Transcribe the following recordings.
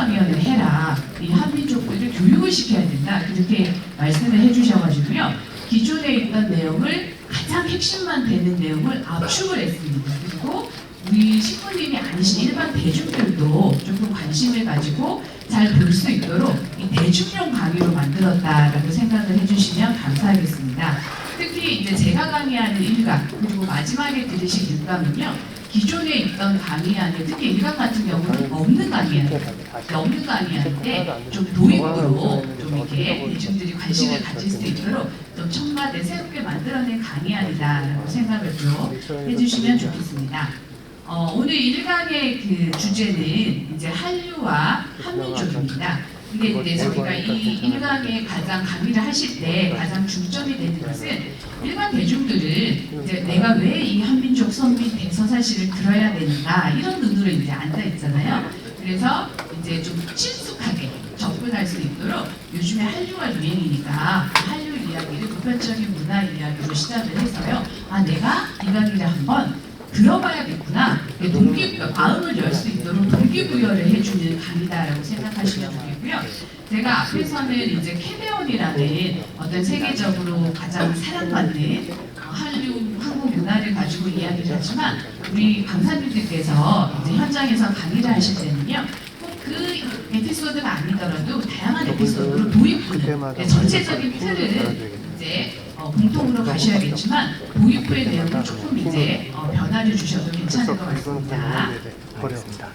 강연을 해라. 이 한민족들을 교육을 시켜야 된다. 그렇게 말씀을 해주셔가지고요. 기존에 있던 내용을 가장 핵심만 되는 내용을 압축을 했습니다. 그리고 우리 신부님이 아니신 일반 대중들도 조금 관심을 가지고 잘 볼 수 있도록 이 대중용 강의로 만들었다라고 생각을 해주시면 감사하겠습니다. 특히 이제 제가 강의하는 1강 그리고 마지막에 들으실 6강은요. 기존에 있던 강의 안에 특히 1강 같은 경우는 없는 강의인데 좀 도입으로 좀 이렇게 대중들이 관심을 가질 수 있도록 좀 첨가돼 새롭게 만들어낸 강의안이다라고 생각을 좀 해주시면 좋겠습니다. 오늘 1강의 그 주제는 이제 한류와 한민족입니다. 근데 이제 저희가 이 1강에 가장 강의를 하실 때 가장 중점이 되는 것은 일반 대중들은 이제 내가 왜 이 한민족 선민 대서사시를 들어야 되는가 이런 눈으로 이제 앉아 있잖아요. 그래서 이제 좀 친숙하게 접근할 수 있도록 요즘에 한류가 유행이니까 한류 이야기를 보편적인 문화 이야기로 시작을 해서요. 아 내가 이 강의를 한번 들어봐야겠구나. 동기부여, 마음을 열 수 있도록 동기부여를 해주는 강의다라고 생각하시면 좋겠고요. 제가 앞에서는 이제 캐베온이라는 어떤 세계적으로 가장 사랑받는 한류, 한국 문화를 가지고 이야기를 하지만 우리 강사님들께서 이제 현장에서 강의를 하실 때는요. 그 에피소드가 아니더라도 다양한 에피소드로 도입부는 전체적인 틀을 이제 공통으로 가셔야겠지만 도입부의 내용을 조금 이제 변화를 주셔도 괜찮을 것 같습니다.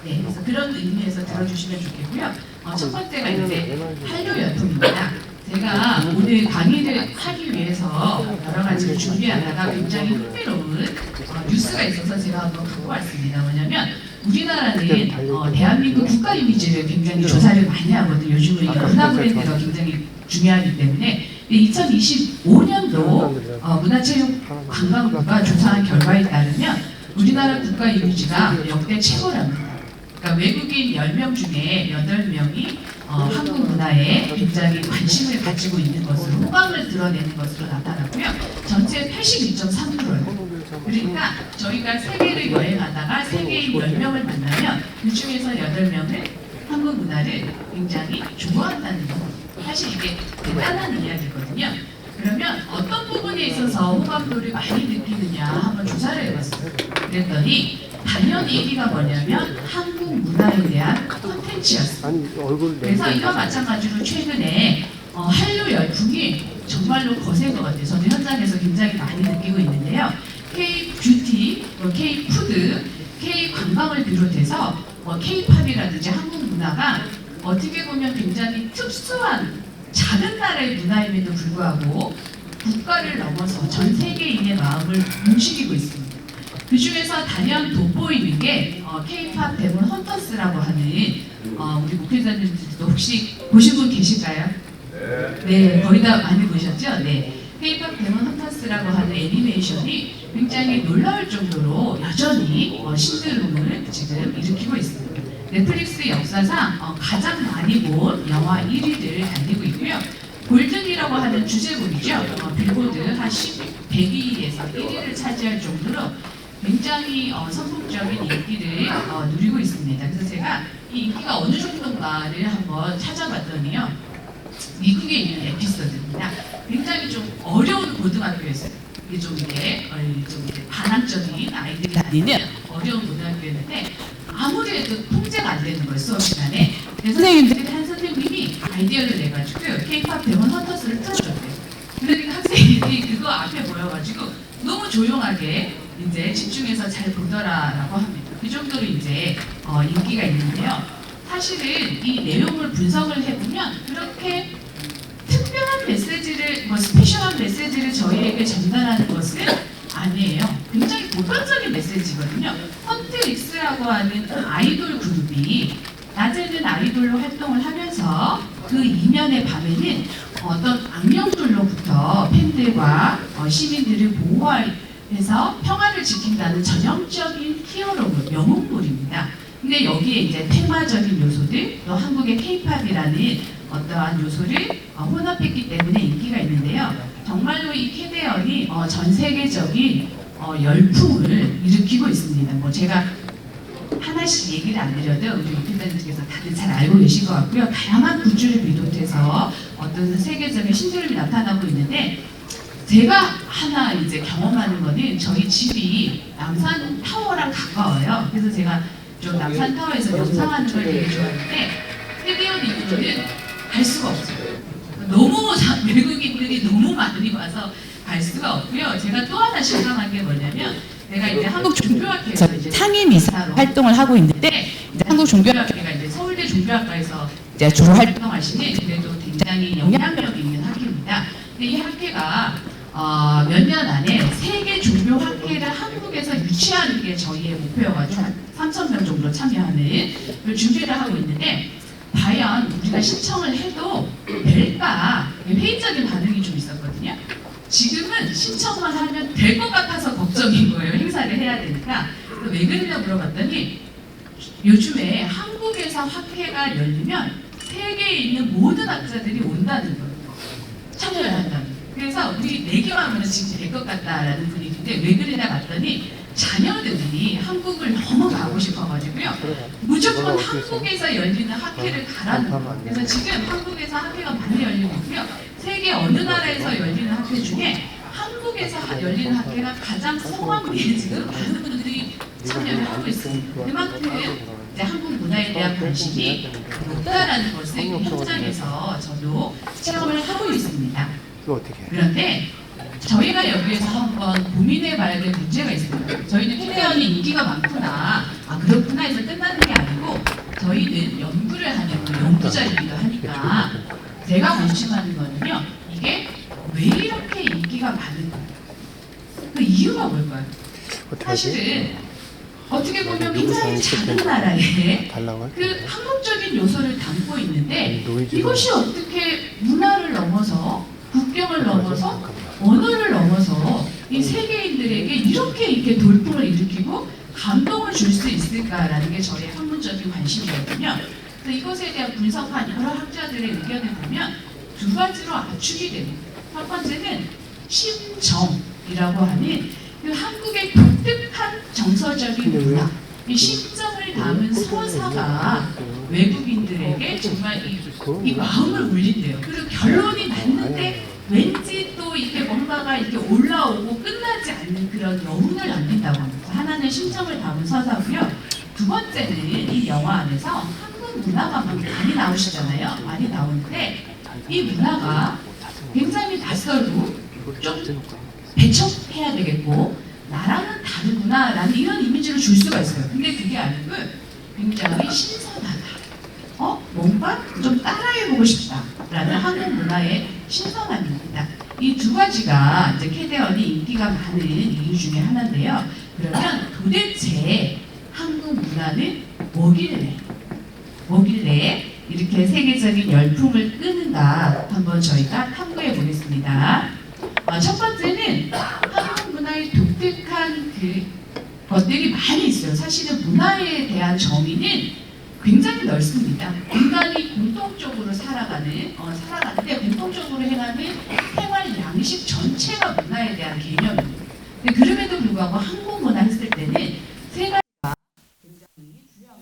네, 그래서 그런 의미에서 들어주시면 좋겠고요. 첫 번째가 이제 한류 열풍입니다. 제가 오늘 강의를 하기 위해서 여러 가지를 준비하다가 굉장히 흥미로운 뉴스가 있어서 제가 한번 갖고 왔습니다. 뭐냐면 우리나라는 대한민국 국가 이미지를 굉장히 조사를 많이 하거든요. 요즘은 문화 브랜드가 굉장히 중요하기 때문에 2025년도 문화체육관광부가 조사한 결과에 따르면 우리나라 국가 이미지가 역대 최고랍니다. 그러니까 외국인 10명 중에 8명이 한국 문화에 굉장히 관심을 가지고 있는 것으로 호감을 드러내는 것으로 나타났고요. 전체 82.3%예요. 그러니까 저희가 세계를 여행하다가 세계인 10명을 만나면 그 중에서 8명은 한국 문화를 굉장히 좋아한다는 거. 사실 이게 대단한 이야기거든요. 그러면 어떤 부분에 있어서 호감도를 많이 느끼느냐 한번 조사를 해봤어요. 그랬더니 당연히 1위가 뭐냐면 한국 문화에 대한 콘텐츠였어요. 그래서 이와 마찬가지로 최근에 한류 열풍이 정말로 거센 것 같아요. 저는 현장에서 굉장히 많이 느끼고 있는데요. K-뷰티, K-푸드, K-관광을 비롯해서 K-팝이라든지 한국 문화가 어떻게 보면 굉장히 특수한 작은 나라의 문화임에도 불구하고 국가를 넘어서 전 세계인의 마음을 움직이고 있습니다. 그 중에서 단연 돋보이는 게 K-팝 데몬 헌터스라고 하는 우리 목회자님들도 혹시 보신 분 계실까요? 네, 거의 다 많이 보셨죠? 네. K-팝 데몬 헌터스라고 하는 애니메이션이 굉장히 놀라울 정도로 여전히 신드롬을 지금 일으키고 있습니다. 넷플릭스 역사상 가장 많이 본 영화 1위를 달리고 있고요. 골든이라고 하는 주제곡이죠. 빌보드 한 100위에서 1위를 차지할 정도로 굉장히 선풍적인 인기를 누리고 있습니다. 그래서 제가 이 인기가 어느 정도인가를 한번 찾아봤더니요. 미국에 있는 에피소드입니다. 굉장히 좀 어려운 고등학교였어요. 이게 좀 이렇게 반항적인 아이들이 다니는 어려운 고등학교였는데 아무래도 통제가 안 되는 거예요, 수업 시간에. 그래서 한 선생님이 아이디어를 내가지고 K-팝 데몬 헌터스를 틀어줬대요. 그러니까 학생들이 그거 앞에 모여가지고 너무 조용하게 이제 집중해서 잘 보더라라고 합니다. 그 정도로 이제 인기가 있는데요. 사실은 이 내용을 분석을 해보면 그렇게 특별한 메시지를, 스페셜한 메시지를 저희에게 전달하는 것은 아니에요. 굉장히 보편적인 메시지거든요. 헌트릭스라고 하는 아이돌 그룹이 낮에는 아이돌로 활동을 하면서 그 이면의 밤에는 어떤 악령들로부터 팬들과 시민들을 보호해서 평화를 지킨다는 전형적인 히어로물, 영웅물입니다. 근데 여기에 이제 테마적인 요소들, 또 한국의 K-팝이라는 어떠한 요소를 혼합했기 때문에 인기가 있는데요. 정말로 이 캐대언이 전 세계적인 열풍을 일으키고 있습니다. 제가 하나씩 얘기를 안 드려도 우리 팀장님께서 다들 잘 알고 계신 것 같고요. 다양한 굿즈를 비롯해서 어떤 세계적인 신드롬이 나타나고 있는데 제가 하나 이제 경험하는 거는 저희 집이 남산 타워랑 가까워요. 그래서 제가 좀 남산 타워에서 영상하는 걸 되게 좋아하는데 세계원 이후로는 갈 수가 없어요. 너무 외국인들이 너무 많이 와서 갈 수가 없고요. 제가 또 하나 실감한 게 뭐냐면 내가 이제 한국 종교학회에서 이제 상임 이사 활동을 하고 있는데 이제 한국 종교학회가 이제 서울대 종교학과에서 이제 주로 활동하시는 그래도 굉장히 영향력 있는 학회입니다. 근데 이 학회가 몇 년 안에 세계 종교학회를 한국에서 유치하는 게 저희의 목표여가지고 3,000명 정도 참여하는 그 준비를 하고 있는데 과연 우리가 신청을 해도 될까 회의적인 반응이 좀 있었거든요. 지금은 신청만 하면 될 것 같아서 걱정인 거예요. 행사를 해야 되니까. 왜 그러냐 물어봤더니 요즘에 한국에서 학회가 열리면 세계에 있는 모든 학자들이 온다는 거예요. 참여를 한다는 거예요. 그래서 우리 내기만 하면 지금 될 것 같다라는 분위기인데 왜 그러냐 봤더니 자녀들이 한국을 너무 가고 싶어가지고요. 무조건 한국에서 열리는 학회를 가라는 거예요. 그래서 지금 한국에서 학회가 많이 열리고 있고요. 세계 어느 나라에서 열리는 학회 중에 한국에서 열리는 학회가 가장 성황리에 지금 많은 분들이 참여를 하고 있습니다. 그만큼 이제 한국 문화에 대한 관심이 높다라는 것을 현장에서 저도 체험을 하고 있습니다. 그런데 저희가 여기에서 한번 고민해봐야 될 문제가 있습니다. 저희는 캐대언이 인기가 많구나, 그렇구나 해서 끝나는 게 아니고 저희는 연구를 하는 연구자이기도 하니까 제가 관심하는 거는요. 이게 왜 이렇게 인기가 많은가? 그 이유가 뭘까요? 사실은 어떻게 보면 굉장히 작은 나라에 그 한국적인 요소를 담고 있는데 이것이 어떻게 문화를 넘어서 국경을 넘어서 언어를 넘어서 이 세계인들에게 이렇게 돌풍을 일으키고 감동을 줄 수 있을까라는 게 저의 학문적인 관심이거든요. 그래서 이것에 대한 분석한 여러 학자들의 의견을 보면 두 가지로 압축이 됩니다. 첫 번째는 심정이라고 하는 그 한국의 독특한 정서적인 문화, 이 심정을 담은 서사가 외국인들에게 정말 이 마음을 울린대요. 그리고 결론이 났는데 왠지 또 이게 뭔가가 이렇게 올라오고 끝나지 않는 그런 여운을 남긴다고 합니다. 하나는 심정을 담은 서사고요. 두 번째는 이 영화 안에서 한국 문화가 많이 나오시잖아요. 많이 나오는데 이 문화가 굉장히 낯설고 좀 배척해야 되겠고 나랑은 다르구나라는 이런 이미지를 줄 수가 있어요. 근데 그게 아니고 굉장히 신선하다. 뭔가 좀 따라해보고 싶다라는 한국 문화의 신선함입니다. 이 두 가지가 이제 캐대언이 인기가 많은 이유 중에 하나인데요. 그러면 도대체 한국 문화는 뭐길래 이렇게 세계적인 열풍을 끄는가 한번 저희가 탐구해 보겠습니다. 첫 번째는 한국 문화의 독특한 그 것들이 많이 있어요. 사실은 문화에 대한 정의는 굉장히 넓습니다. 인간이 공통적으로 살아가는데 공통적으로 행하는 생활 양식 전체가 문화에 대한 개념입니다. 근데 그럼에도 불구하고 한국 문화 했을 때는 세 가지가 굉장히 중요한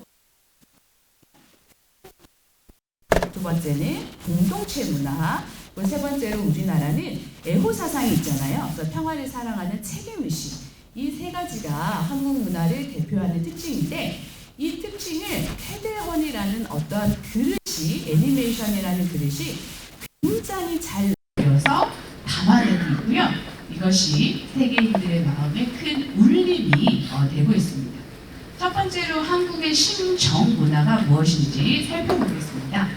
것. 두 번째는 공동체 문화. 세 번째로 우리나라는 애호 사상이 있잖아요. 그래서 평화를 사랑하는 책임의식. 이 세 가지가 한국 문화를 대표하는 특징인데 이 특징을 캐대헌이라는 어떠한 그릇이 애니메이션이라는 그릇이 굉장히 잘 그려서 담아내고 있고요. 이것이 세계인들의 마음에 큰 울림이 되고 있습니다. 첫 번째로 한국의 심정 문화가 무엇인지 살펴보겠습니다.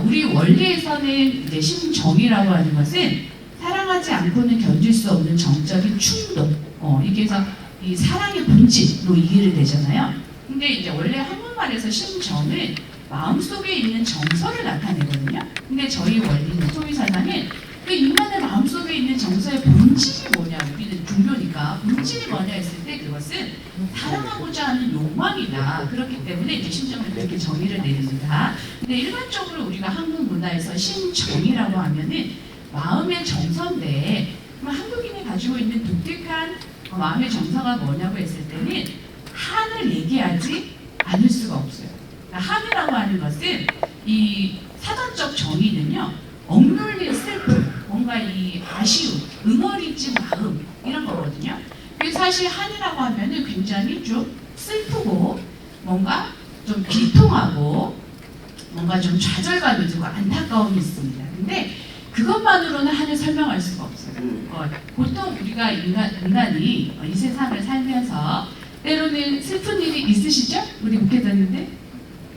우리 원리에서는 이제 심정이라고 하는 것은 사랑하지 않고는 견딜 수 없는 정적인 충동, 이게 해서 이 사랑의 본질로 이해를 되잖아요. 근데 이제 원래 한국말에서 심정은 마음속에 있는 정서를 나타내거든요. 근데 저희 원리는 소위사상은 그 인간의 마음속에 있는 정서의 본질이 뭐냐, 우리는 종교니까 본질이 뭐냐 했을 때 그것은 사랑하고자 하는 욕망이다. 그렇기 때문에 이제 심정을 그렇게 정의를 내립니다. 근데 일반적으로 우리가 한국 문화에서 심정이라고 하면은 마음의 정서인데 한국인이 가지고 있는 독특한 마음의 정서가 뭐냐고 했을 때는 한을 얘기하지 않을 수가 없어요. 그러니까 한이라고 하는 것은 이 사전적 정의는요, 억눌린 슬픔, 뭔가 이 아쉬움, 응어리진 마음 이런 거거든요. 그래서 사실 한이라고 하면은 굉장히 좀 슬프고 뭔가 좀 비통하고 뭔가 좀 좌절감이 들고 안타까움이 있습니다. 근데 그것만으로는 한을 설명할 수가 없어요. 보통 우리가 인간이 이 세상을 살면서 때로는 슬픈 일이 있으시죠? 우리 목회자님들?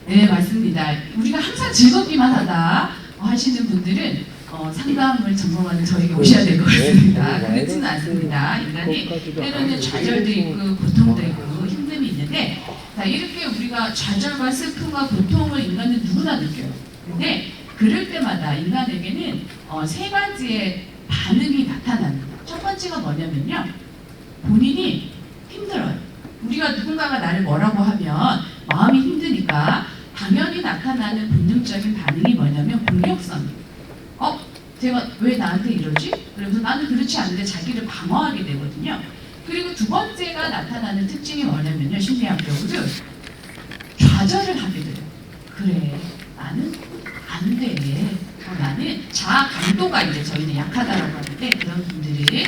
네, 맞습니다. 우리가 항상 즐겁기만 하다 하시는 분들은 상담을 전공하는 저에게 오셔야 될 것 같습니다. 그렇지는 않습니다. 인간이 때로는 좌절도 있고 고통도 있고 힘듦이 있는데, 자, 이렇게 우리가 좌절과 슬픔과 고통을 인간은 누구나 느껴요. 근데 그럴 때마다 인간에게는 세 가지의 반응이 나타납니다. 첫 번째가 뭐냐면요, 본인이 힘들어요. 우리가 누군가가 나를 뭐라고 하면 마음이 힘드니까 당연히 나타나는 본능적인 반응이 뭐냐면 공격성이에요. 제가 왜 나한테 이러지? 그래서 나는 그렇지 않은데 자기를 방어하게 되거든요. 그리고 두 번째가 나타나는 특징이 뭐냐면요, 심리학적으로 좌절을 하게 돼요. 그래, 나는 안 돼. 나는 자아 강도가 이제 저희는 약하다라고 하는데, 그런 분들이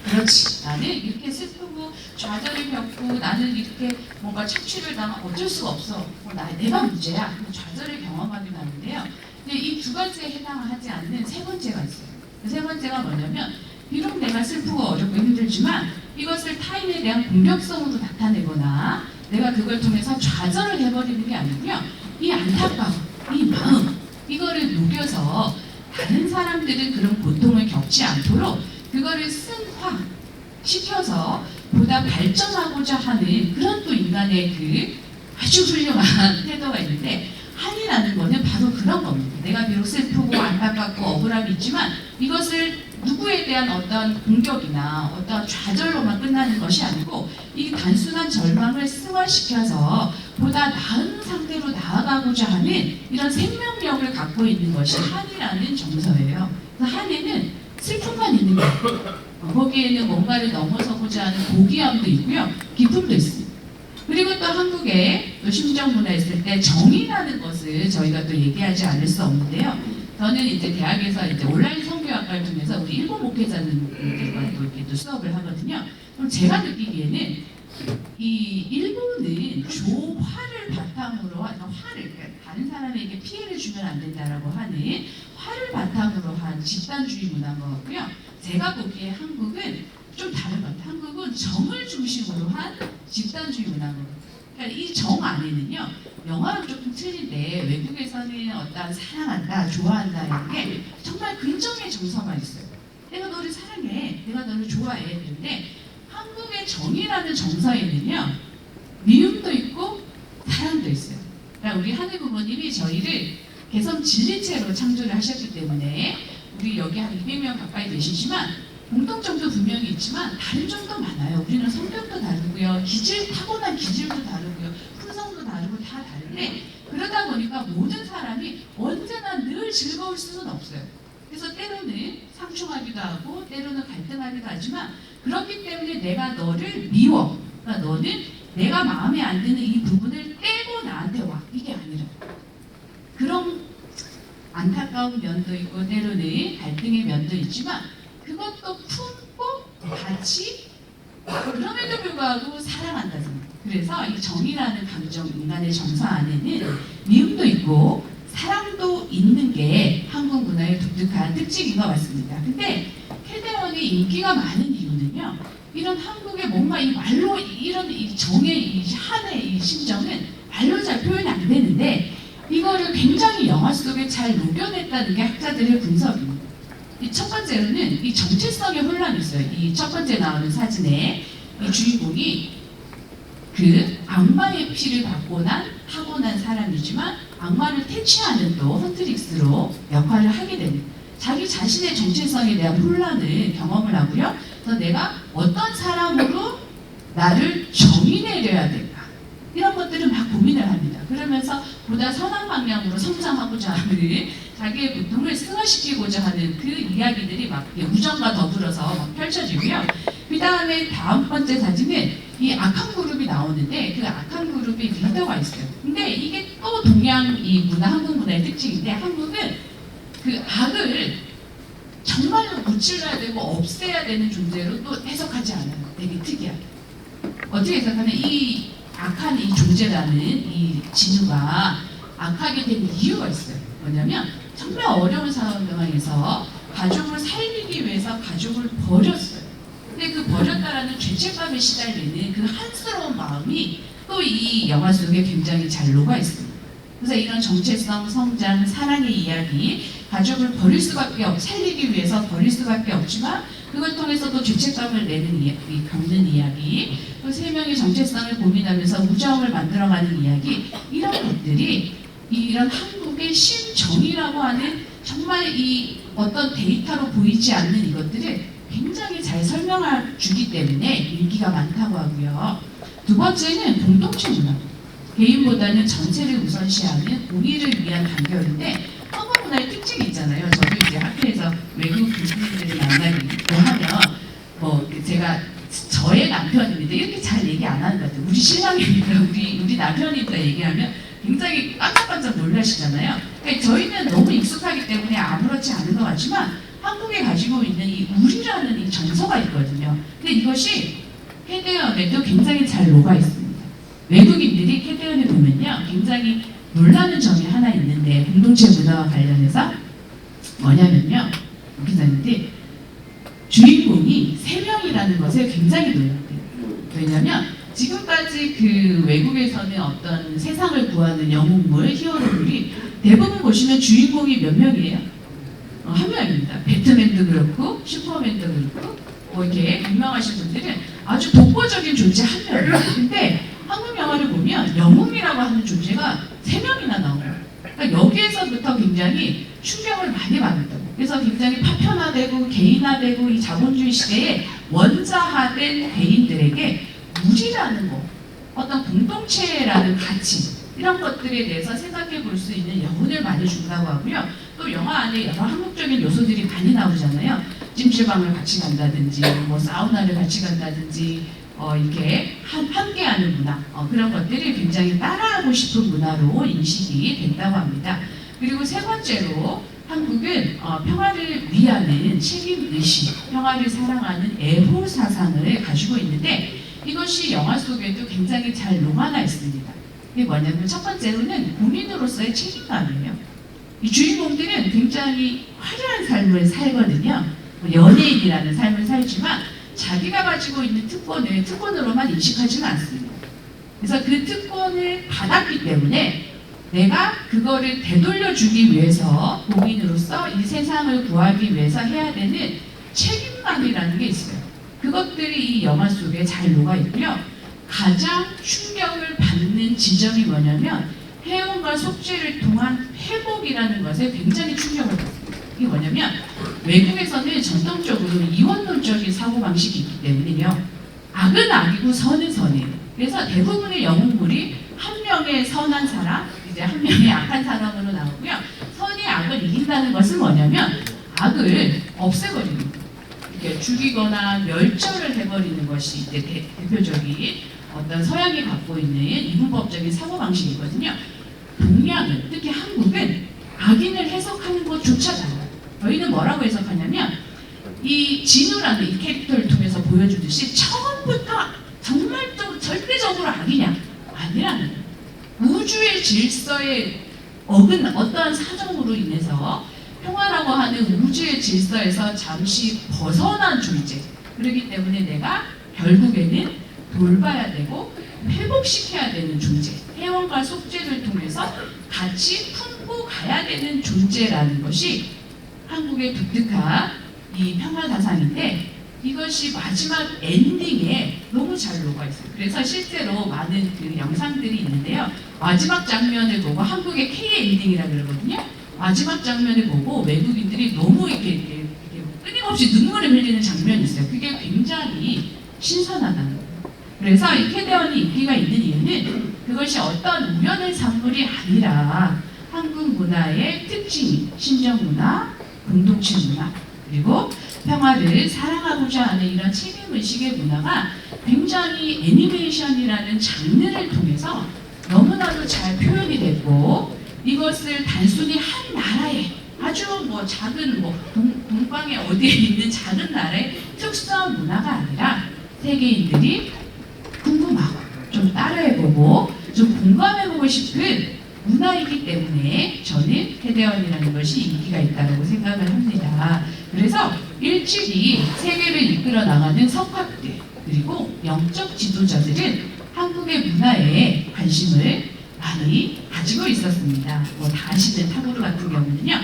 그렇지, 나는 이렇게 슬프고 좌절을 겪고 나는 이렇게 뭔가 착취를 당하면 어쩔 수가 없어. 내가 문제야. 좌절을 경험하게 되는데요. 근데 이 두 가지에 해당하지 않는 세 번째가 있어요. 그 세 번째가 뭐냐면, 비록 내가 슬프고 어렵고 힘들지만 이것을 타인에 대한 공격성으로 나타내거나 내가 그걸 통해서 좌절을 해버리는 게 아니고요, 이 안타까움, 이 마음, 이거를 녹여서 다른 사람들은 그런 고통을 겪지 않도록 그거를 승화시켜서 보다 발전하고자 하는 그런 또 인간의 그 아주 훌륭한 태도가 있는데, 한이라는 거는 바로 그런 겁니다. 내가 비록 슬프고 안타깝고 억울함이 있지만 이것을 누구에 대한 어떤 공격이나 어떤 좌절로만 끝나는 것이 아니고 이 단순한 절망을 승화시켜서 보다 나은 상태로 나아가고자 하는 이런 생명력을 갖고 있는 것이 한이라는 정서예요. 그래서 한에는 슬픔만 있는 거예요. 거기에는 뭔가를 넘어서고자 하는 고귀함도 있고요, 기쁨도 있습니다. 그리고 또 한국의 또 심정 문화 있을 때 정의라는 것을 저희가 또 얘기하지 않을 수 없는데요. 저는 이제 대학에서 이제 온라인 선교학과를 통해서 우리 일본 목회자들과 또 이렇게 또 수업을 하거든요. 그럼 제가 느끼기에는 이 일본은 조화를 바탕으로 한 화를, 그러니까 다른 사람에게 피해를 주면 안 된다라고 하는 화를 바탕으로 한 집단주의 문화인 것 같고요. 제가 보기에 한국은 좀 다른 것 같아요. 한국은 정을 중심으로 한 집단주의 문화인 것 같아요. 그러니까 이 정 안에는요, 영화랑 조금 틀린데 외국에서는 어떤 사랑한다, 좋아한다 이런 게 정말 긍정의 정서가 있어요. 내가 너를 사랑해, 내가 너를 좋아해. 그런데 한국의 정이라는 정서에는요, 미움도 있고 사랑도 있어요. 그러니까 우리 하늘 부모님이 저희를 개성 진리체로 창조를 하셨기 때문에 우리 여기 한 200명 가까이 되시지만 공통점도 분명히 있지만 다른 점도 많아요. 우리는 성격도 다르고요, 타고난 기질도 다르고요, 품성도 다르고 다 다른데, 그러다 보니까 모든 사람이 언제나 늘 즐거울 수는 없어요. 그래서 때로는 상충하기도 하고 때로는 갈등하기도 하지만, 그렇기 때문에 내가 너를 미워, 그러니까 너는 내가 마음에 안 드는 이 부분을 떼고 나한테 와, 이게 아니라 그런 안타까운 면도 있고 때로는 갈등의 면도 있지만 그것도 품고 같이, 그럼에도 불구하고 사랑한다잖아요. 그래서 이 정이라는 감정, 인간의 정서 안에는 미움도 있고 사랑도 있는 게 한국 문화의 독특한 특징인 것 같습니다. 근데 캐대원이 인기가 많은 이유는요, 이런 한국의 뭔가 이 말로 이런 이 정의, 이 한의 이 심정은 말로 잘 표현이 안 되는데 이거를 굉장히 영화 속에 잘 녹여냈다는 게 학자들의 분석입니다. 이 첫 번째로는 이 정체성의 혼란이 있어요. 이 첫 번째 나오는 사진에 이 주인공이 그 악마의 피를 하고 난 사람이지만 악마를 퇴치하는 또 헌트릭스로 역할을 하게 됩니다. 자기 자신의 정체성에 대한 혼란을 경험을 하고요. 그래서 내가 어떤 사람으로 나를 정의 내려야 될까, 이런 것들을 막 고민을 합니다. 그러면서 보다 선한 방향으로 성장하고자 하는, 자기의 고통을 승화시키고자 하는 그 이야기들이 막 우정과 더불어서 막 펼쳐지고요. 그 다음에 다음 번째 사진은 이 악한 그룹이 나오는데 그 악한 그룹의 리더가 있어요. 근데 이게 또 동양 이 문화, 한국 문화의 특징인데 한국은 그 악을 정말로 무찔러야 되고 없애야 되는 존재로 또 해석하지 않아요. 되게 특이하게. 어떻게 해석하면 이 악한 이 존재라는 이 진우가 악하게 된 이유가 있어요. 뭐냐면 정말 어려운 상황에서 가족을 살리기 위해서 가족을 버렸어요. 근데 그 버렸다라는 죄책감에 시달리는 그 한스러운 마음이 또 이 영화 속에 굉장히 잘 녹아 있습니다. 그래서 이런 정체성, 성장, 사랑의 이야기, 가족을 버릴 수밖에 살리기 위해서 버릴 수밖에 없지만 그걸 통해서도 죄책감을 내는 이야기, 겪는 이야기, 또 세 명의 정체성을 고민하면서 우정을 만들어가는 이야기, 이런 것들이 이런 한국의 심정이라고 하는 정말 이 어떤 데이터로 보이지 않는 이것들을 굉장히 잘 설명해 주기 때문에 인기가 많다고 하고요. 두 번째는 공동체 문화. 개인보다는 전체를 우선시하는 우리를 위한 단결인데 한국 문화의 특징이 있잖아요. 저도 이제 학교에서 외국 교수님들을 만나고 하면 뭐 제가 저의 남편입니다 이렇게 잘 얘기 안 하는 것 같아요. 우리 신랑입니다, 우리 남편입니다 얘기하면 굉장히 깜짝깜짝 놀라시잖아요. 그러니까 저희는 너무 익숙하기 때문에 아무렇지 않은 것 같지만 한국에 가지고 있는 이 우리라는 이 정서가 있거든요. 근데 이것이 캐대언에도 굉장히 잘 녹아 있습니다. 외국인들이 캐대언을 보면요 굉장히 놀라는 점이 하나 있는데 공동체 문화와 관련해서 뭐냐면요, 기자님들이 주인공이 3명이라는 것에 굉장히 놀랐대요. 왜냐하면 지금까지 그 외국에서는 어떤 세상을 구하는 영웅물, 히어로물이 대부분 보시면 주인공이 몇 명이에요? 한 명입니다. 배트맨도 그렇고 슈퍼맨도 그렇고 뭐 이렇게 유명하신 분들은 아주 독보적인 존재 한 명이에요. 근데 한국 영화를 보면 영웅이라고 하는 존재가 3명이나 나와요. 그러니까 여기에서부터 굉장히 충격을 많이 받았다고. 그래서 굉장히 파편화되고 개인화되고 이 자본주의 시대에 원자화된 개인들에게 우리라는 거, 어떤 공동체라는 가치, 이런 것들에 대해서 생각해 볼 수 있는 여운을 많이 준다고 하고요. 또 영화 안에 여러 한국적인 요소들이 많이 나오잖아요. 찜질방을 같이 간다든지, 뭐 사우나를 같이 간다든지, 이렇게 함께하는 문화, 그런 것들이 굉장히 따라하고 싶은 문화로 인식이 된다고 합니다. 그리고 세 번째로 한국은 평화를 위하는 책임의식, 평화를 사랑하는 애호 사상을 가지고 있는데 이것이 영화 속에도 굉장히 잘 녹아나 있습니다. 이게 뭐냐면 첫 번째로는 국민으로서의 책임감이에요. 이 주인공들은 굉장히 화려한 삶을 살거든요. 연예인이라는 삶을 살지만 자기가 가지고 있는 특권을 특권으로만 인식하지는 않습니다. 그래서 그 특권을 받았기 때문에 내가 그거를 되돌려주기 위해서 국민으로서 이 세상을 구하기 위해서 해야 되는 책임감이라는 게 있어요. 그것들이 이 영화 속에 잘 녹아있고요. 가장 충격을 받는 지점이 뭐냐면 해운과 속죄를 통한 회복이라는 것에 굉장히 충격을 받습니다. 이게 뭐냐면 외국에서는 전통적으로 이원론적인 사고방식이 있기 때문에요. 악은 악이고 선은 선이에요. 그래서 대부분의 영웅물이 한 명의 선한 사람, 이제 한 명의 악한 사람으로 나오고요. 선이 악을 이긴다는 것은 뭐냐면 악을 없애버리는 거예요. 이렇게 죽이거나 멸절을 해버리는 것이 이제 대표적인 어떤 서양이 갖고 있는 이분법적인 사고방식이거든요. 동양은, 특히 한국은 악인을 해석하는 것조차 달라요. 저희는 뭐라고 해석하냐면 이 진우라는 이 캐릭터를 통해서 보여주듯이 처음부터 정말 좀 절대적으로 악이냐? 아니라는 거예요. 우주의 질서에 어긋 어떠한 사정으로 인해서 평화라고 하는 우주의 질서에서 잠시 벗어난 존재. 그렇기 때문에 내가 결국에는 돌봐야 되고 회복시켜야 되는 존재. 해원과 속죄를 통해서 같이 품고 가야 되는 존재라는 것이 한국의 독특한 이 평화 사상인데 이것이 마지막 엔딩에 너무 잘 녹아 있어요. 그래서 실제로 많은 그 영상들이 있는데요. 마지막 장면을 보고 한국의 K 엔딩이라 그러거든요. 마지막 장면을 보고 외국인들이 너무 이렇게 끊임없이 눈물을 흘리는 장면이 있어요. 그게 굉장히 신선하다는 거예요. 그래서 이 캐대언이 인기가 있는 이유는 그것이 어떤 우연의 산물이 아니라 한국 문화의 특징이 신정 문화, 공동체 문화, 그리고 평화를 사랑하고자 하는 이런 책임의식의 문화가 굉장히 애니메이션이라는 장르를 통해서 너무나도 잘 표현이 됐고, 이것을 단순히 한 나라의 아주 뭐 작은 동방의 어디에 있는 작은 나라의 특수한 문화가 아니라 세계인들이 궁금하고 좀 따라해보고 좀 공감해보고 싶은 문화이기 때문에 저는 캐대언이라는 것이 인기가 있다고 생각을 합니다. 그래서 일찍이 세계를 이끌어 나가는 석학들 그리고 영적 지도자들은 한국의 문화에 관심을 많이 가지고 있었습니다. 다 아시는 타고르 같은 경우는요,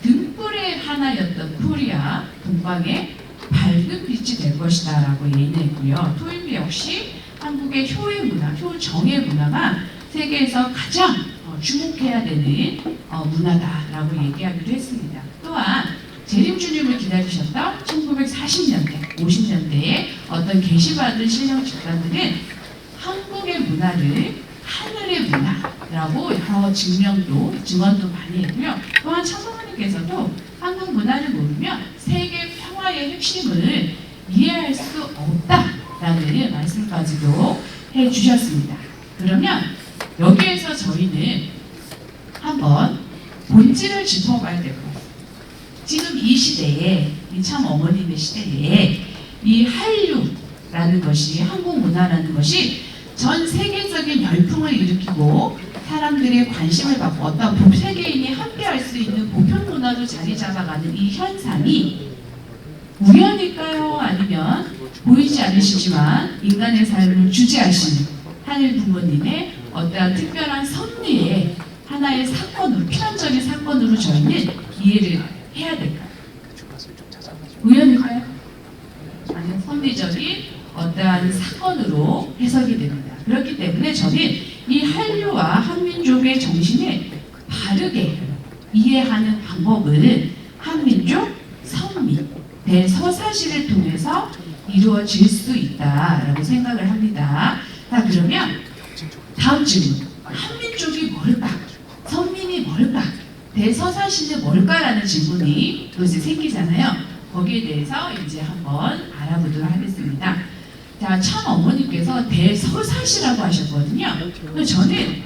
등불의 하나였던 코리아 동방의 밝은 빛이 될 것이다 라고 예언했고요. 토인비 역시 한국의 효의 문화, 효정의 문화가 세계에서 가장 주목해야 되는 문화다라고 얘기하기도 했습니다. 또한 재림주님을 기다리셨던 1940년대, 50년대에 어떤 계시받은 신령 집단들은 한국의 문화를 하늘의 문화라고 여러 증언도 많이 했고요. 또한 차성원님께서도 한국 문화를 모르면 세계 평화의 핵심을 이해할 수 없다라는 말씀까지도 해주셨습니다. 그러면 여기에서 저희는 한번 본질을 짚어봐야 될 것 같아요. 지금 이 시대에, 이 참 어머님의 시대에 이 한류라는 것이, 한국 문화라는 것이 전 세계적인 열풍을 일으키고 사람들의 관심을 받고 어떤 세계인이 함께할 수 있는 보편 문화로 자리 잡아가는 이 현상이 우연일까요? 아니면 보이지 않으시지만 인간의 삶을 주재하시는 하늘 부모님의 어떠한 특별한 섭리의 하나의 사건으로, 필연적인 사건으로 저희는 이해를 해야 될까요? 우연일까요? 아니면 섭리적인 어떠한 사건으로 해석이 됩니다. 그렇기 때문에 저는 이 한류와 한민족의 정신을 바르게 이해하는 방법은 한민족 선미, 대서사시를 통해서 이루어질 수 있다라고 생각을 합니다. 자, 그러면 다음 질문. 한민족이 뭘까? 선민이 뭘까? 대서사시는 뭘까라는 질문이 또 이제 생기잖아요. 거기에 대해서 이제 한번 알아보도록 하겠습니다. 자, 참 어머니께서 대서사시라고 하셨거든요. 근데 저는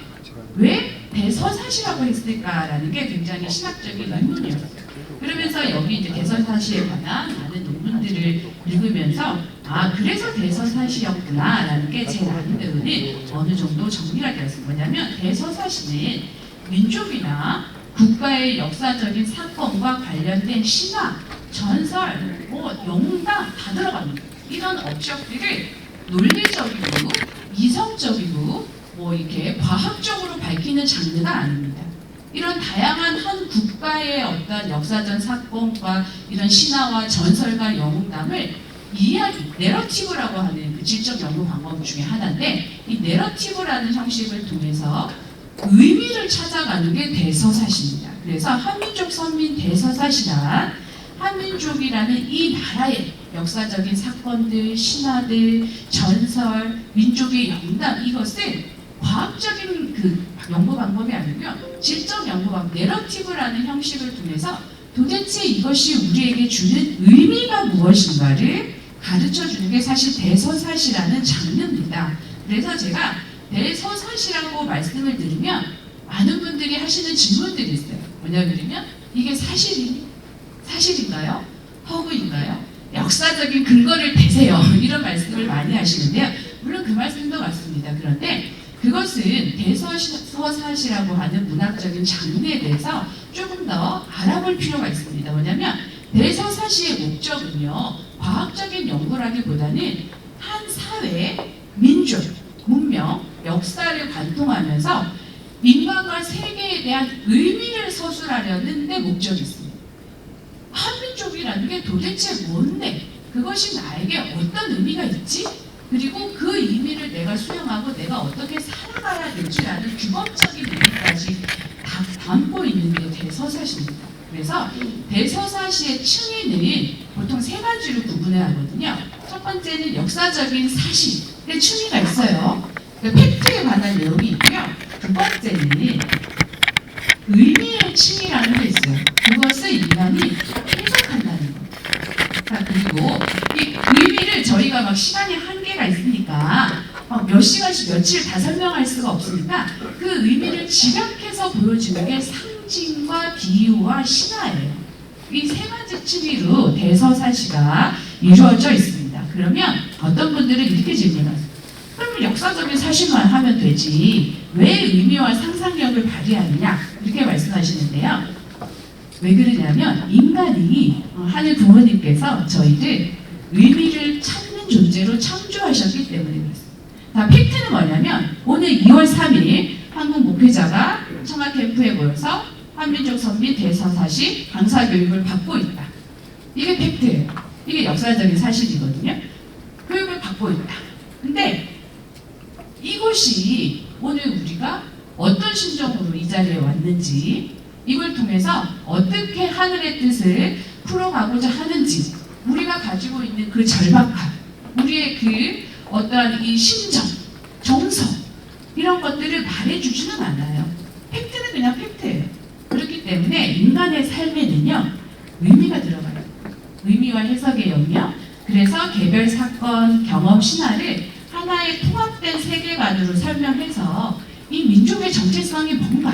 왜 대서사시라고 했을까라는 게 굉장히 신학적인 의문이었어요. 그러면서 여기 이제 대서사시에 관한 많은 논문들을 읽으면서 그래서 대서사시였구나라는 게 제 나름대로는 어느 정도 정리가 되었습니다. 뭐냐면 대서사시는 민족이나 국가의 역사적인 사건과 관련된 신화, 전설, 영웅 다 들어갑니다. 이런 업적들을 논리적이고 이성적이고 이렇게 과학적으로 밝히는 장르가 아닙니다. 이런 다양한 한 국가의 어떤 역사적 사건과 이런 신화와 전설과 영웅담을 이야기, 내러티브라고 하는 그 질적 연구 방법 중에 하나인데, 이 내러티브라는 형식을 통해서 의미를 찾아가는 게 대서사시입니다. 그래서 한민족 선민 대서사시란 한민족이라는 이 나라의 역사적인 사건들, 신화들, 전설, 민족의 영담, 이것을 과학적인 그 연구 방법이 아니고요, 질적 연구 방법, 내러티브라는 형식을 통해서 도대체 이것이 우리에게 주는 의미가 무엇인가를 가르쳐 주는 게 사실 대서사시라는 장르입니다. 그래서 제가 대서사시라고 말씀을 드리면 많은 분들이 하시는 질문들이 있어요. 뭐냐면 이게 사실인가요? 허구인가요? 역사적인 근거를 대세요. 이런 말씀을 많이 하시는데요. 물론 그 말씀도 맞습니다. 그런데 그것은 대서사시라고 하는 문학적인 장르에 대해서 조금 더 알아볼 필요가 있습니다. 뭐냐면 대서사시의 목적은요, 과학적인 연구라기보다는 한 사회, 민족, 문명, 역사를 관통하면서 인간과 세계에 대한 의미를 서술하려는 데 목적이 있습니다. 한민족이라는 게 도대체 뭔데? 그것이 나에게 어떤 의미가 있지? 그리고 그 의미를 내가 수용하고 내가 어떻게 살아가야 될지라는 규범적인 의미까지 다 담고 있는 게 대서사시입니다. 그래서 대서사시의 층위는 보통 세 가지로 구분해야 하거든요. 첫 번째는 역사적인 사실의 층위가 있어요. 팩트에 관한 내용이 있고요. 두 번째는 의미의 층이라는 게 있어요. 그것을 인간이 해석한다는 것. 그리고 이 의미를 저희가 막 시간이 한계가 있으니까 몇 시간씩 며칠 다 설명할 수가 없으니까 그 의미를 집약해서 보여주는 게 상징과 비유와 신화예요. 이 세 가지 층위로 대서사시가 이루어져 있습니다. 그러면 어떤 분들은 이렇게 질문하세요. 그러면 역사적인 사실만 하면 되지 왜 의미와 상상력을 발휘하느냐 이렇게 말씀하시는데요. 왜 그러냐면 인간이 하늘 부모님께서 저희를 의미를 찾는 존재로 창조하셨기 때문에 그렇습니다. 자, 팩트는 뭐냐면 오늘 2월 3일 한국 목회자가 청와캠프에 모여서 한민족 선민 대서사시 강사교육을 받고 있다. 이게 팩트예요. 이게 역사적인 사실이거든요. 교육을 받고 있다. 근데 이곳이 오늘 우리가 어떤 심정으로 이 자리에 왔는지 이걸 통해서 어떻게 하늘의 뜻을 풀어가고자 하는지 우리가 가지고 있는 그 절박함, 우리의 그 어떠한 이 심정, 정서 이런 것들을 말해주지는 않아요. 팩트는 그냥 팩트예요. 그렇기 때문에 인간의 삶에는요 의미가 들어가요. 의미와 해석의 영역. 그래서 개별 사건, 경험, 신화를 하나의 통합된 세계관으로 설명해서 이 민족의 정체성이 뭔가,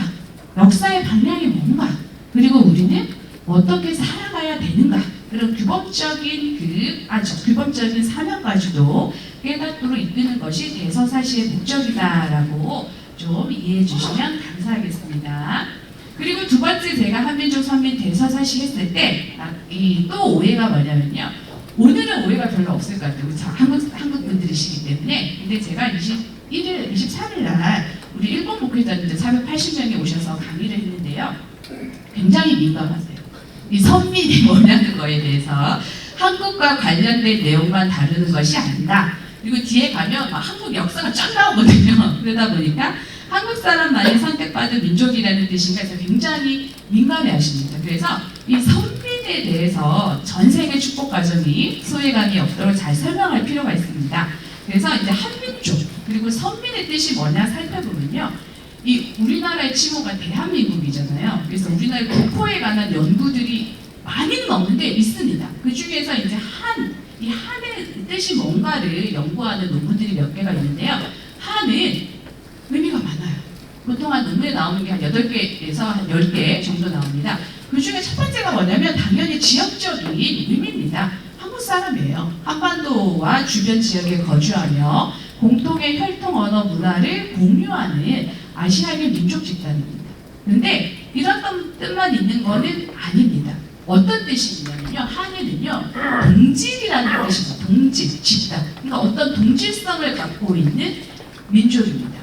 역사의 방향이 뭔가, 그리고 우리는 어떻게 살아가야 되는가, 그런 규범적인 사명까지도 깨닫도록 이끄는 것이 대서사시의 목적이다라고 좀 이해해 주시면 감사하겠습니다. 그리고 두 번째 제가 한민족 선민 대서사시 했을 때 또 오해가 뭐냐면요. 오늘은 오해가 별로 없을 것 같아요. 한국 분들이시기 때문에. 근데 제가 21일, 23일 날 우리 일본 목회자님들 480명이 오셔서 강의를 했는데요. 굉장히 민감하세요. 이 선민이 뭐냐는 거에 대해서 한국과 관련된 내용만 다루는 것이 아니다. 그리고 뒤에 가면 막 한국 역사가 쫙 나오거든요. 그러다 보니까 한국 사람만이 선택받은 민족이라는 뜻인가 해서 굉장히 민감해 하십니다. 그래서 이 선민에 대해서 전 세계 축복 과정이 소외감이 없도록 잘 설명할 필요가 있습니다. 그래서 이제 한민족 그리고 선민의 뜻이 뭐냐 살펴보면요. 이 우리나라의 칭호가 대한민국이잖아요. 그래서 우리나라의 국호에 관한 연구들이 많이는 없는데 있습니다. 그 중에서 이제 이 한의 뜻이 뭔가를 연구하는 논문들이 몇 개가 있는데요. 한은 의미가 많아요. 보통 한 논문에 나오는 게 한 8개에서 한 10개 정도 나옵니다. 그 중에 첫 번째가 뭐냐면 당연히 지역적인 의미입니다. 한국 사람이에요. 한반도와 주변 지역에 거주하며 공통의 혈통 언어 문화를 공유하는 아시아계 민족 집단입니다. 그런데 이런 뜻만 있는 거는 아닙니다. 어떤 뜻이냐면요. 한에는요. 동질이라는 뜻입니다. 동질, 집단. 그러니까 어떤 동질성을 갖고 있는 민족입니다.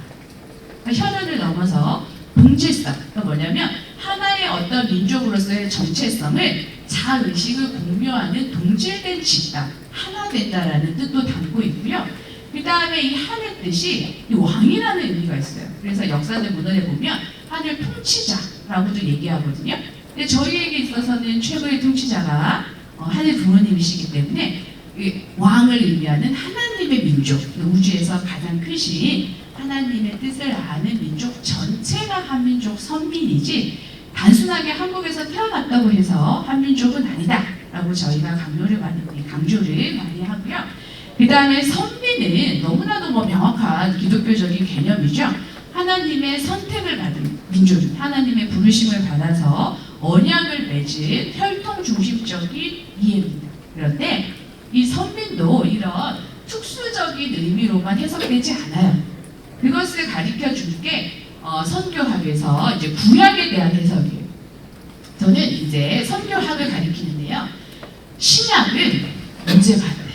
그러니까 혈연을 넘어서 동질성. 그러니까 뭐냐면 하나의 어떤 민족으로서의 정체성을 자의식을 공유하는 동질된 집단, 하나 된다라는 뜻도 담고 있고요. 그 다음에 이 한의 뜻이 이 왕이라는 의미가 있어요. 그래서 역사적 문헌에 보면 한을 통치자라고도 얘기하거든요. 근데 저희에게 있어서는 최고의 통치자가 하늘 부모님이시기 때문에 왕을 의미하는 하나님의 민족, 우주에서 가장 크신 하나님의 뜻을 아는 민족 전체가 한민족 선민이지 단순하게 한국에서 태어났다고 해서 한민족은 아니다 라고 저희가 강조를 많이 하고요. 그 다음에 선민은 너무나도 명확한 기독교적인 개념이죠. 하나님의 선택을 받은 민족입니다. 하나님의 부르심을 받아서 언약을 맺은 혈통 중심적인 이해입니다. 그런데 이 선민도 이런 특수적인 의미로만 해석되지 않아요. 그것을 가르쳐 주는 게 선교학에서 이제 구약에 대한 해석이에요. 저는 이제 선교학을 가르치는데요. 신약은 언제 봐야 돼요?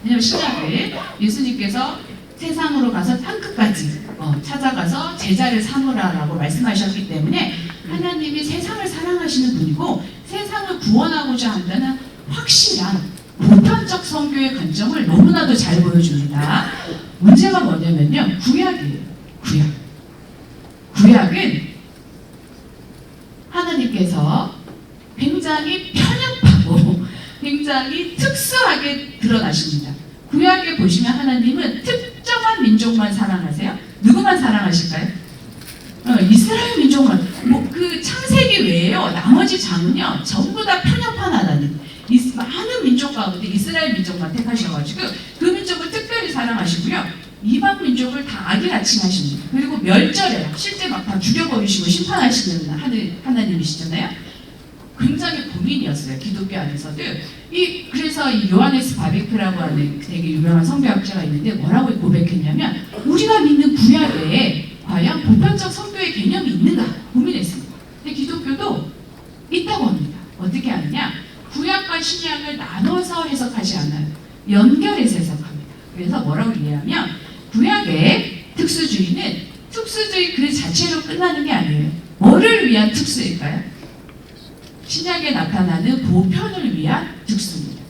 왜냐하면 신약은 예수님께서 세상으로 가서 땅끝까지 찾아가서 제자를 삼으라라고 말씀하셨기 때문에 하나님이 세상을 사랑하시는 분이고 세상을 구원하고자 한다는 확실한 보편적 선교의 관점을 너무나도 잘 보여줍니다. 문제가 뭐냐면요. 구약이에요. 구약은 하나님께서 굉장히 편협하고 굉장히 특수하게 드러나십니다. 구약에 보시면 하나님은 특정한 민족만 사랑하세요. 누구만 사랑하실까요? 이스라엘 민족만. 그 창세기 외에요. 나머지 장은요. 전부 다 편협한 하나님. 많은 민족 가운데 이스라엘 민족만 택하셔가지고 그 민족을 특별히 사랑하시고요. 이방 민족을 다 악일아칭하십니다. 그리고 멸절해요. 실제 막 다 죽여버리시고 심판하시는 하나님이시잖아요. 굉장히 고민이었어요. 기독교 안에서도. 그래서 이 요하네스 바베크라고 하는 되게 유명한 성교학자가 있는데 뭐라고 고백했냐면 우리가 믿는 구약에 과연 보편적 성도의 개념이 있는가 고민했습니다. 근데 기독교도 있다고 합니다. 어떻게 하느냐? 구약과 신약을 나눠서 해석하지 않아요. 연결해서 해석합니다. 그래서 뭐라고 이해하면 구약의 특수주의는 특수주의 그 자체로 끝나는 게 아니에요. 뭐를 위한 특수일까요? 신약에 나타나는 보편을 위한 특수입니다.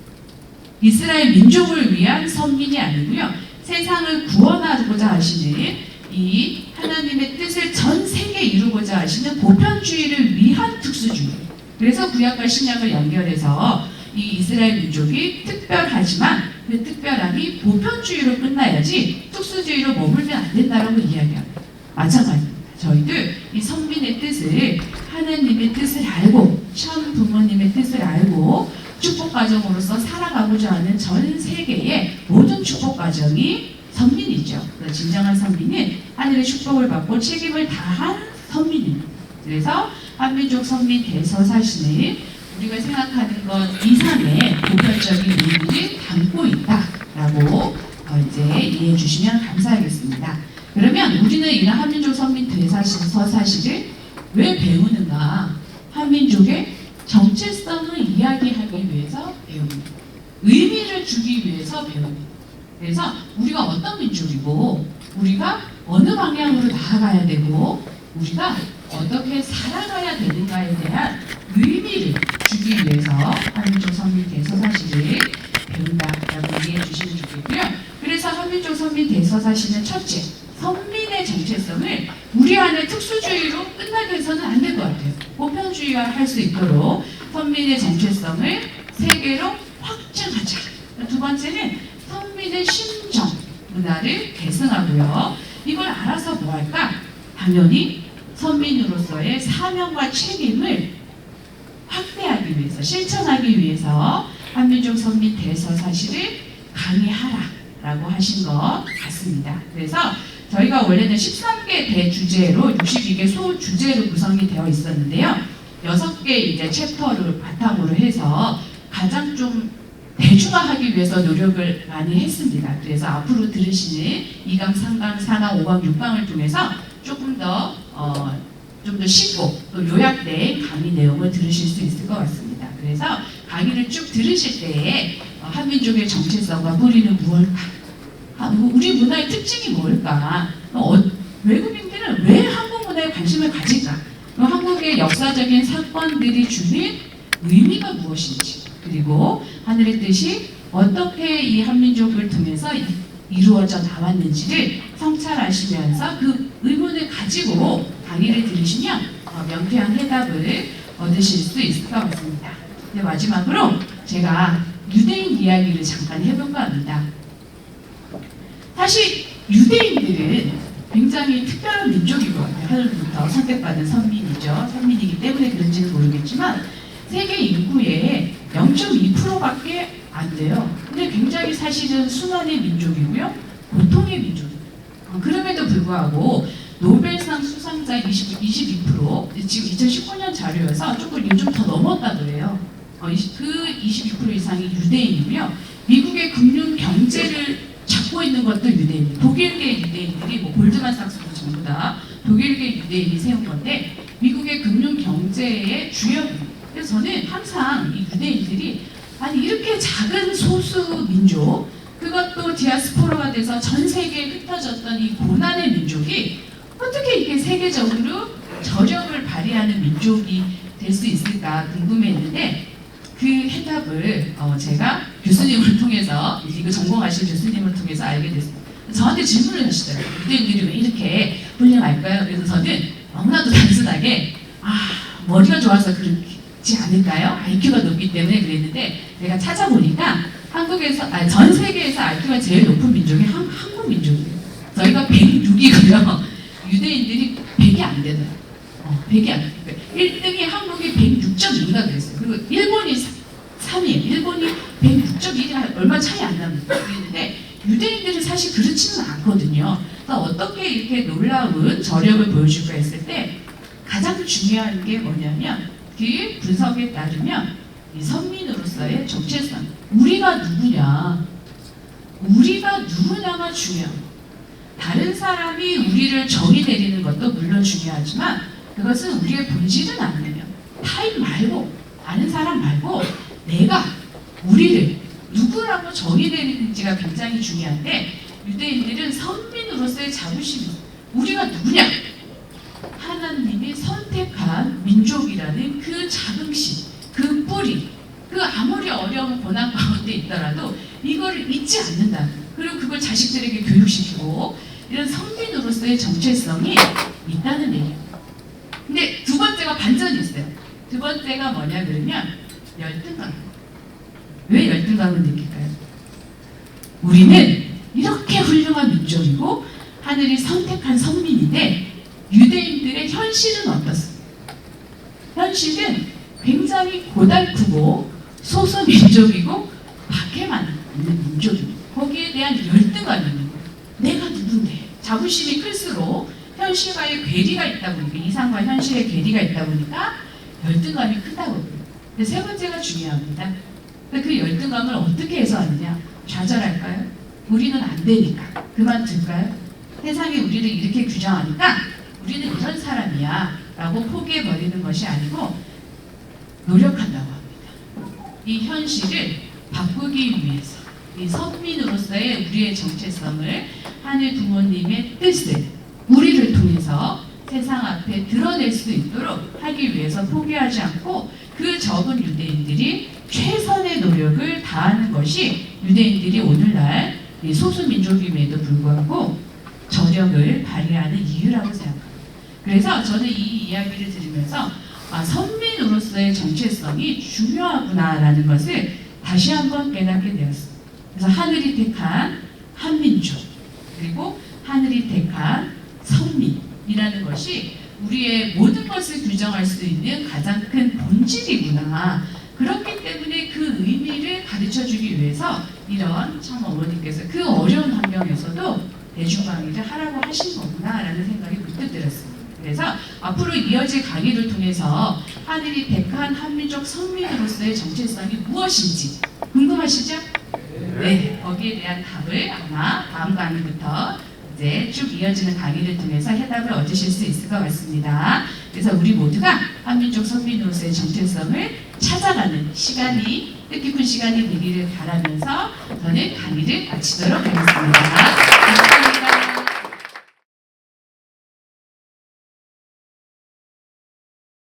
이스라엘 민족을 위한 선민이 아니고요. 세상을 구원하고자 하시는 이 하나님의 뜻을 전 세계에 이루고자 하시는 보편주의를 위한 특수주의. 그래서 구약과 신약을 연결해서 이 이스라엘 민족이 특별하지만 그 특별함이 보편주의로 끝나야지 특수주의로 머물면 안 된다라고 이야기합니다. 마찬가지입니다. 저희도 이 선민의 뜻을 하나님의 뜻을 알고 참 부모님의 뜻을 알고 축복 가정으로서 살아가고자 하는 전 세계의 모든 축복 가정이 선민이죠. 진정한 선민은 하늘의 축복을 받고 책임을 다한 선민입니다. 그래서 한민족 선민 대서사시는 우리가 생각하는 것 이상의 보편적인 의미를 담고 있다라고 이제 이해해 주시면 감사하겠습니다. 그러면 우리는 이런 한민족 선민 대서사시를 왜 배우는가? 한민족의 정체성을 이야기하기 위해서 배웁니다. 의미를 주기 위해서 배웁니다. 그래서 우리가 어떤 민족이고 우리가 어느 방향으로 나아가야 되고 우리가 어떻게 살아가야 되는가에 대한 의미를 주기 위해서 한민족 선민 대서사시를 배운다라고 이해해 주시면 좋겠고요. 그래서 한민족 선민 대서사시는 첫째, 선민의 정체성을 우리 안에 특수주의로 끝나게 해서는 안 될 것 같아요. 보편주의화할 수 있도록 선민의 정체성을 세계로 확장하자. 두 번째는 선민의 심정, 문화를 계승하고요. 이걸 알아서 뭐 할까? 당연히 선민으로서의 사명과 책임을 확대하기 위해서, 실천하기 위해서 한민족 선민 대서사시를 강의하라라고 하신 것 같습니다. 그래서 저희가 원래는 13개 대주제로 62개 소주제로 구성이 되어 있었는데요. 6개 이제 챕터를 바탕으로 해서 가장 좀 대중화하기 위해서 노력을 많이 했습니다. 그래서 앞으로 들으시는 2강, 3강, 4강, 5강, 6강을 통해서 조금 더 좀 더 쉽고 또 요약된 강의 내용을 들으실 수 있을 것 같습니다. 그래서 강의를 쭉 들으실 때에 한민족의 정체성과 뿌리는 무엇일까? 우리 문화의 특징이 뭘까? 외국인들은 왜 한국 문화에 관심을 가질까? 한국의 역사적인 사건들이 주는 의미가 무엇인지, 그리고 하늘의 뜻이 어떻게 이 한민족을 통해서 이루어져 나왔는지를 성찰하시면서 그 의문을 가지고 강의를 들으시면 명쾌한 해답을 얻으실 수 있을 것 같습니다. 네, 마지막으로 제가 유대인 이야기를 잠깐 해볼까 합니다. 사실 유대인들은 굉장히 특별한 민족인 것 같아요. 하늘부터 선택받은 선민이죠. 선민이기 때문에 그런지는 모르겠지만 세계 인구의 0.2%밖에 안 돼요. 근데 굉장히 사실은 순환의 민족이고요. 보통의 민족입니다. 그럼에도 불구하고 노벨상 수상자 22%, 지금 2019년 자료여서 조금 요즘 더 넘었다 그래요. 그 22% 이상이 유대인이고요. 미국의 금융 경제를 잡고 있는 것도 유대인. 독일계 유대인들이 골드만삭스도 전부 다 독일계 유대인이 세운 건데 미국의 금융 경제의 주역입니다. 그래서 저는 항상 이 유대인들이 아니 이렇게 작은 소수 민족, 그것도 디아스포라가 돼서 전 세계에 흩어졌던 이 고난의 민족이 어떻게 이렇게 세계적으로 저력을 발휘하는 민족이 될 수 있을까 궁금했는데 그 해답을 제가 교수님을 통해서, 이거 전공하신 교수님을 통해서 알게 됐습니다. 저한테 질문을 하시더라고요. 유대인들이 왜 이렇게 훌륭할까요? 그래서 저는 너무나도 단순하게 머리가 좋아서 그렇지 않을까요? IQ가 높기 때문에 그랬는데 제가 찾아보니까 한국에서 전 세계에서 IQ가 제일 높은 민족이 한국 민족이에요. 저희가 106이고요. 유대인들이 100이 안 되나요? 100이 안 돼요. 1등이 한국이 106.2가 그랬어요. 그리고 일본이 103위, 일본이 106.1이 얼마 차이 안 납니다. 그랬는데 유대인들은 사실 그렇지는 않거든요. 그러니까 어떻게 이렇게 놀라운 저력을 보여줄까 했을 때 가장 중요한 게 뭐냐면 그 분석에 따르면 이 선민으로서의 정체성, 우리가 누구냐가 중요합니다. 다른 사람이 우리를 정의 내리는 것도 물론 중요하지만 그것은 우리의 본질은 아니에요. 타인 말고, 아는 사람 말고 내가 우리를 누구라고 정의 내리는지가 굉장히 중요한데 유대인들은 선민으로서의 자부심이 우리가 누구냐? 하나님이 선택한 민족이라는 그 자긍심, 그 뿌리, 그 아무리 어려운 고난 가운데 있더라도 이거를 잊지 않는다. 그리고 그걸 자식들에게 교육시키고 이런 선민으로서의 정체성이 있다는 얘기예요. 근데 두 번째가 반전이 있어요. 두 번째가 뭐냐 그러면 열등감. 왜 열등감을 느낄까요? 우리는 이렇게 훌륭한 민족이고 하늘이 선택한 선민인데 유대인들의 현실은 어떻습니까? 현실은 굉장히 고달프고 소수민족이고 밖에만 있는 민족입니다. 거기에 대한 열등감이 있는 거예요. 내가 누군데? 자부심이 클수록 현실과의 괴리가 있다 보니까 이상과 현실의 괴리가 있다 보니까 열등감이 크다고. 근데 세 번째가 중요합니다. 그 열등감을 어떻게 해소하느냐? 좌절할까요? 우리는 안 되니까 그만둘까요? 세상이 우리를 이렇게 규정하니까 우리는 이런 사람이야 라고 포기해버리는 것이 아니고 노력한다고 합니다. 이 현실을 바꾸기 위해서 이 선민으로서의 우리의 정체성을 하늘 부모님의 뜻을 우리를 통해서 세상 앞에 드러낼 수 있도록 하기 위해서 포기하지 않고 그 적은 유대인들이 최선의 노력을 다하는 것이 유대인들이 오늘날 이 소수민족임에도 불구하고 저력을 발휘하는 이유라고 생각합니다. 그래서 저는 이 이야기를 들으면서 선민으로서의 정체성이 중요하구나라는 것을 다시 한번 깨닫게 되었습니다. 그래서 하늘이 택한 한민족 그리고 하늘이 택한 선민이라는 것이 우리의 모든 것을 규정할 수 있는 가장 큰 본질이구나. 그렇기 때문에 그 의미를 가르쳐주기 위해서 이런 참 어머니께서 그 어려운 환경에서도 대중강의를 하라고 하신 거구나라는 생각이 문득 들었습니다. 그래서 앞으로 이어질 강의를 통해서 하늘이 택한 한민족 선민으로서의 정체성이 무엇인지 궁금하시죠? 네, 거기에 대한 답을 아마 다음 강의부터 이제 쭉 이어지는 강의를 통해서 해답을 얻으실 수 있을 것 같습니다. 그래서 우리 모두가 한민족 선민으로서의 정체성을 찾아가는 시간이 뜻깊은 시간이 되기를 바라면서 저는 강의를 마치도록 하겠습니다.